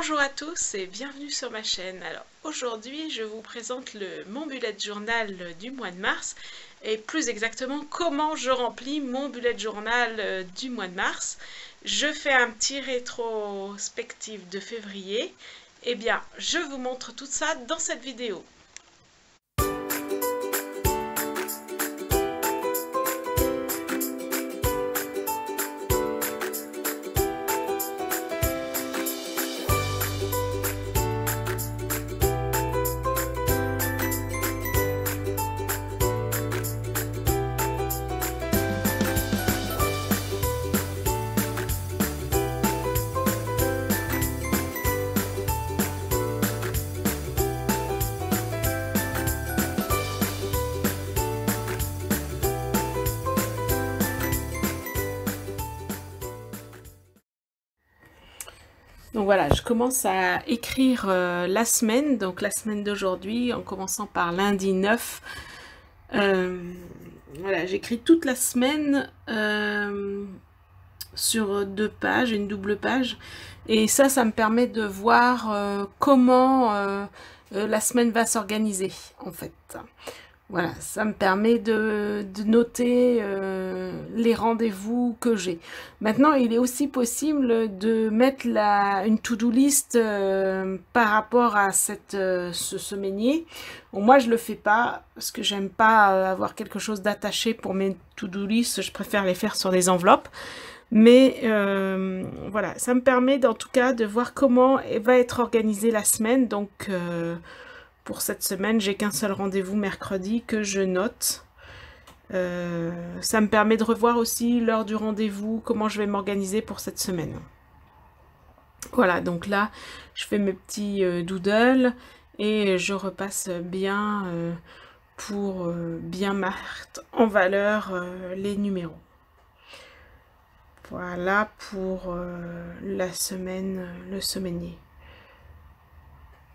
Bonjour à tous et bienvenue sur ma chaîne. Alors aujourd'hui je vous présente mon bullet journal du mois de mars et plus exactement comment je remplis mon bullet journal du mois de mars. Je fais un petit rétrospectif de février. Eh bien je vous montre tout ça dans cette vidéo. Donc voilà, je commence à écrire la semaine, donc la semaine d'aujourd'hui, en commençant par lundi 9. Voilà, j'écris toute la semaine sur 2 pages, une double page. Et ça me permet de voir comment la semaine va s'organiser, en fait. Voilà, ça me permet de noter les rendez-vous que j'ai. Maintenant, il est aussi possible de mettre une to-do list par rapport à ce semainier. Bon, moi, je le fais pas parce que j'aime pas avoir quelque chose d'attaché pour mes to-do list. Je préfère les faire sur des enveloppes. Mais voilà, ça me permet en tout cas de voir comment va être organisée la semaine. Donc, pour cette semaine, j'ai qu'un seul rendez-vous mercredi que je note. Ça me permet de revoir aussi l'heure du rendez-vous, comment je vais m'organiser pour cette semaine. Voilà, donc là, je fais mes petits doodles et je repasse bien pour bien mettre en valeur les numéros. Voilà pour la semaine, le semainier.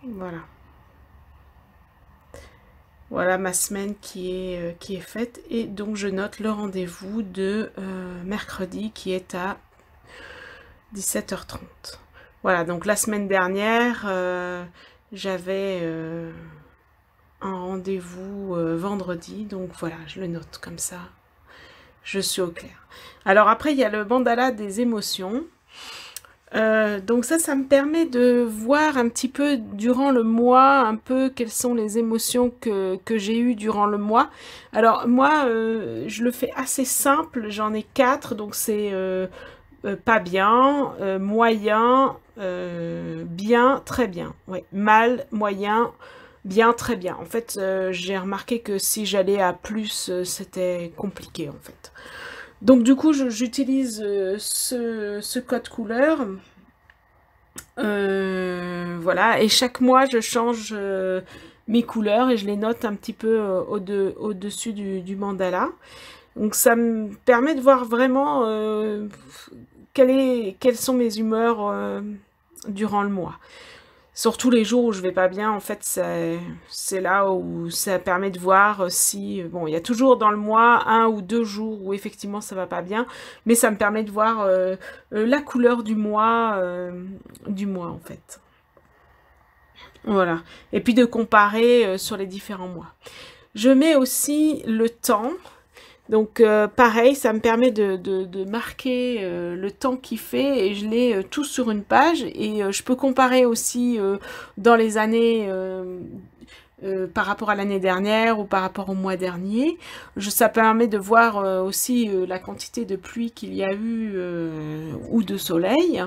Voilà. Voilà ma semaine qui est faite et donc je note le rendez-vous de mercredi qui est à 17h30. Voilà, donc la semaine dernière, j'avais un rendez-vous vendredi, donc voilà, je le note comme ça, je suis au clair. Alors après, il y a le mandala des émotions. Donc ça me permet de voir un petit peu durant le mois, un peu quelles sont les émotions que j'ai eues durant le mois. Alors moi, je le fais assez simple, j'en ai 4, donc c'est pas bien, moyen, bien, très bien. Ouais, mal, moyen, bien, très bien. En fait, j'ai remarqué que si j'allais à plus, c'était compliqué en fait. Donc du coup, j'utilise ce code couleur. Voilà, et chaque mois, je change mes couleurs et je les note un petit peu au-dessus du mandala. Donc ça me permet de voir vraiment quelles sont mes humeurs durant le mois. Surtout les jours où je vais pas bien, en fait, c'est là où ça permet de voir si... Bon, il y a toujours dans le mois 1 ou 2 jours où effectivement ça va pas bien, mais ça me permet de voir la couleur du mois en fait. Voilà. Et puis de comparer sur les différents mois. Je mets aussi le temps. Donc pareil, ça me permet de marquer le temps qu'il fait et je l'ai tout sur une page et je peux comparer aussi dans les années par rapport à l'année dernière ou par rapport au mois dernier. Ça permet de voir aussi la quantité de pluie qu'il y a eu ou de soleil.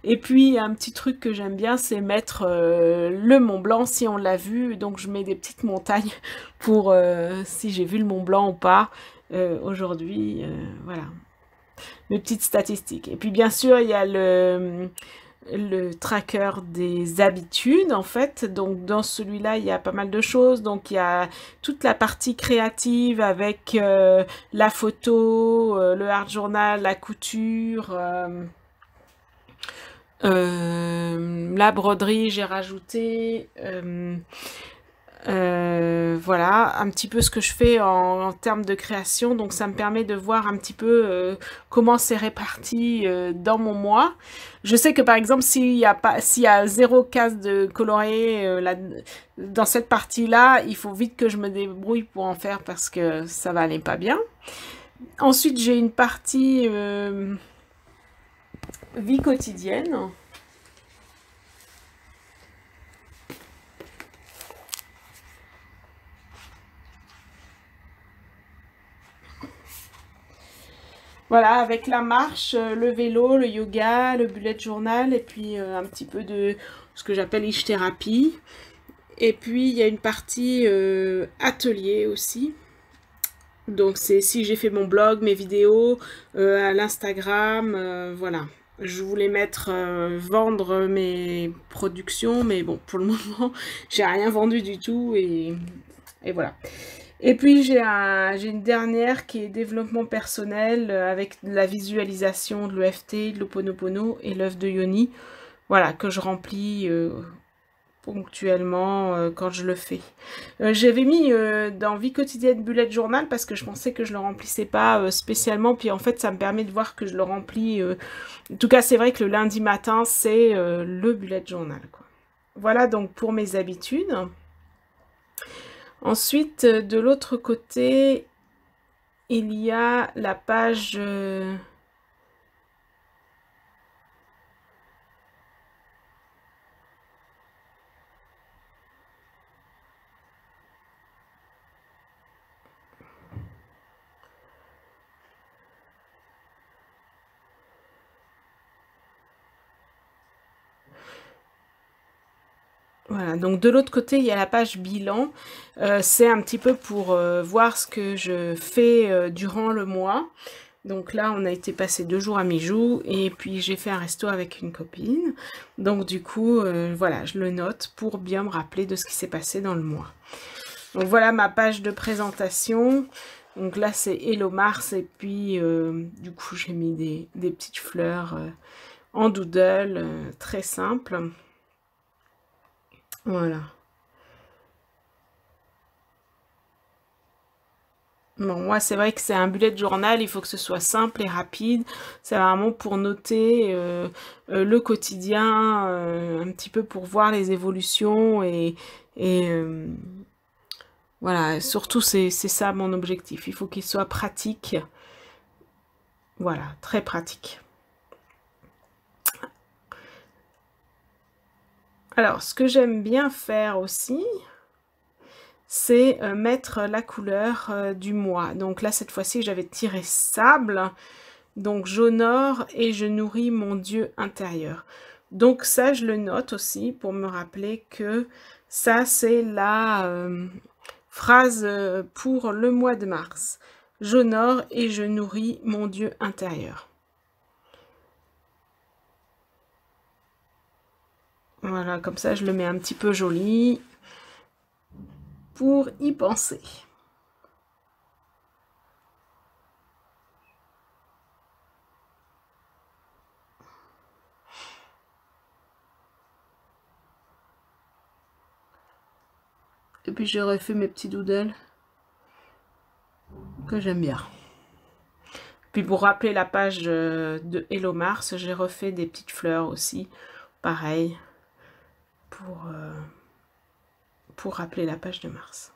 Et puis un petit truc que j'aime bien, c'est mettre le Mont Blanc si on l'a vu. Donc je mets des petites montagnes pour si j'ai vu le Mont Blanc ou pas. Aujourd'hui, voilà, mes petites statistiques. Et puis bien sûr, il y a le tracker des habitudes, en fait. Donc dans celui-là, il y a pas mal de choses. Donc il y a toute la partie créative avec la photo, le art journal, la couture, la broderie, j'ai rajouté... Voilà, un petit peu ce que je fais en termes de création. Donc ça me permet de voir un petit peu comment c'est réparti dans mon mois. Je sais que par exemple, s'il y a 0 case de colorier dans cette partie-là, il faut vite que je me débrouille pour en faire parce que ça va aller pas bien. Ensuite, j'ai une partie vie quotidienne. Voilà, avec la marche, le vélo, le yoga, le bullet journal et puis un petit peu de ce que j'appelle ish-thérapie. Et puis il y a une partie atelier aussi. Donc c'est si j'ai fait mon blog, mes vidéos, à l'Instagram, voilà. Je voulais vendre mes productions, mais bon, pour le moment, j'ai rien vendu du tout et voilà. Et puis j'ai une dernière qui est développement personnel avec de la visualisation de l'EFT, de l'Ho'oponopono et l'œuf de Yoni. Voilà, que je remplis ponctuellement quand je le fais. J'avais mis dans Vie quotidienne bullet journal parce que je pensais que je le remplissais pas spécialement. Puis en fait, ça me permet de voir que je le remplis. En tout cas, c'est vrai que le lundi matin, c'est le bullet journal, quoi. Voilà donc pour mes habitudes. Ensuite, de l'autre côté, il y a la page voilà, donc de l'autre côté, il y a la page bilan. C'est un petit peu pour voir ce que je fais durant le mois. Donc là, on a été passer 2 jours à Mijou et puis j'ai fait un resto avec une copine. Donc du coup, voilà, je le note pour bien me rappeler de ce qui s'est passé dans le mois. Donc voilà ma page de présentation. Donc là, c'est Hello Mars et puis du coup, j'ai mis des petites fleurs en doodle, très simple. Voilà. Bon, moi, c'est vrai que c'est un bullet journal, il faut que ce soit simple et rapide. C'est vraiment pour noter le quotidien, un petit peu pour voir les évolutions et voilà, surtout c'est ça mon objectif. Il faut qu'il soit pratique. Voilà, très pratique. Alors, ce que j'aime bien faire aussi, c'est mettre la couleur du mois. Donc là, cette fois-ci, j'avais tiré sable. Donc, j'honore et je nourris mon Dieu intérieur. Donc ça, je le note aussi pour me rappeler que ça, c'est la phrase pour le mois de mars. J'honore et je nourris mon Dieu intérieur. Voilà, comme ça, je le mets un petit peu joli pour y penser. Et puis j'ai refait mes petits doodles que j'aime bien. Puis pour rappeler la page de Hello Mars, j'ai refait des petites fleurs aussi, pareil, pour rappeler la page de Mars.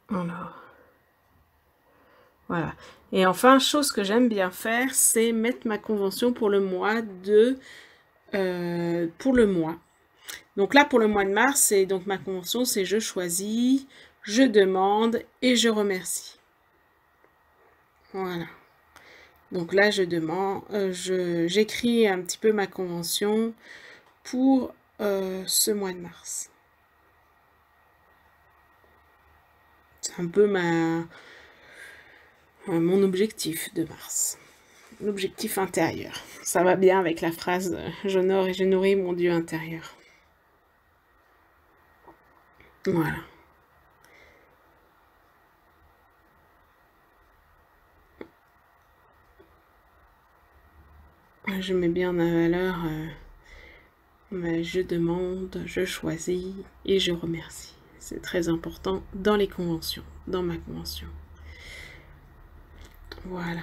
Voilà. Et enfin, chose que j'aime bien faire, c'est mettre ma convention pour le mois pour le mois. Donc là, pour le mois de mars, c'est donc ma convention, c'est je choisis, je demande et je remercie. Voilà. Donc là, je demande, j'écris un petit peu ma convention pour ce mois de mars. C'est un peu mon objectif de mars. L'objectif intérieur. Ça va bien avec la phrase « J'honore et je nourris mon Dieu intérieur ». Voilà. Je mets bien en valeur mais je demande, je choisis et je remercie. C'est très important dans les conventions, dans ma convention. Voilà.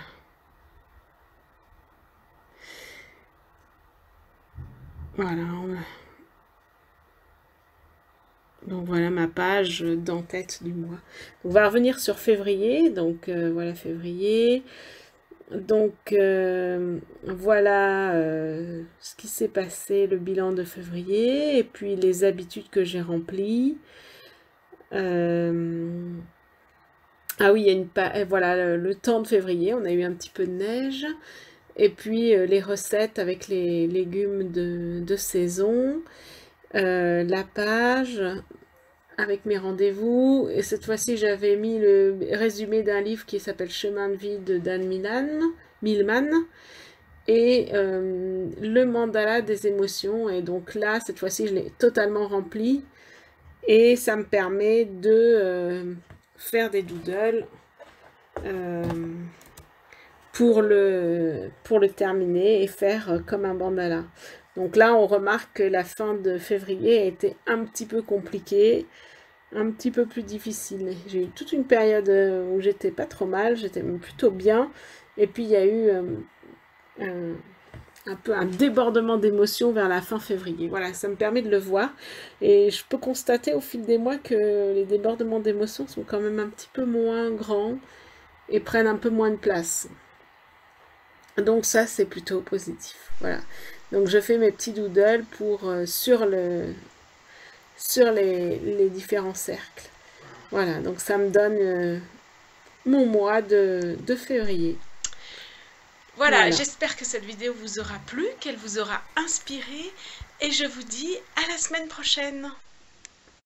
Voilà. Donc voilà ma page d'en-tête du mois. On va revenir sur février. Donc voilà février. Donc voilà ce qui s'est passé, le bilan de février, et puis les habitudes que j'ai remplies. Ah oui, il y a voilà le temps de février, on a eu un petit peu de neige. Et puis les recettes avec les légumes de saison. La page avec mes rendez-vous. Et cette fois-ci, j'avais mis le résumé d'un livre qui s'appelle Chemin de vie de Dan Millman. Et le mandala des émotions. Et donc là, cette fois-ci, je l'ai totalement rempli. Et ça me permet de faire des doodles pour le terminer et faire comme un mandala. Donc là, on remarque que la fin de février a été un petit peu compliquée, un petit peu plus difficile. J'ai eu toute une période où j'étais pas trop mal, j'étais plutôt bien. Et puis, il y a eu un peu un débordement d'émotions vers la fin février. Voilà, ça me permet de le voir. Et je peux constater au fil des mois que les débordements d'émotions sont quand même un petit peu moins grands et prennent un peu moins de place. Donc ça, c'est plutôt positif. Voilà. Donc je fais mes petits doodles sur les différents cercles. Voilà, donc ça me donne mon mois de février. Voilà, j'espère que cette vidéo vous aura plu, qu'elle vous aura inspiré, et je vous dis à la semaine prochaine.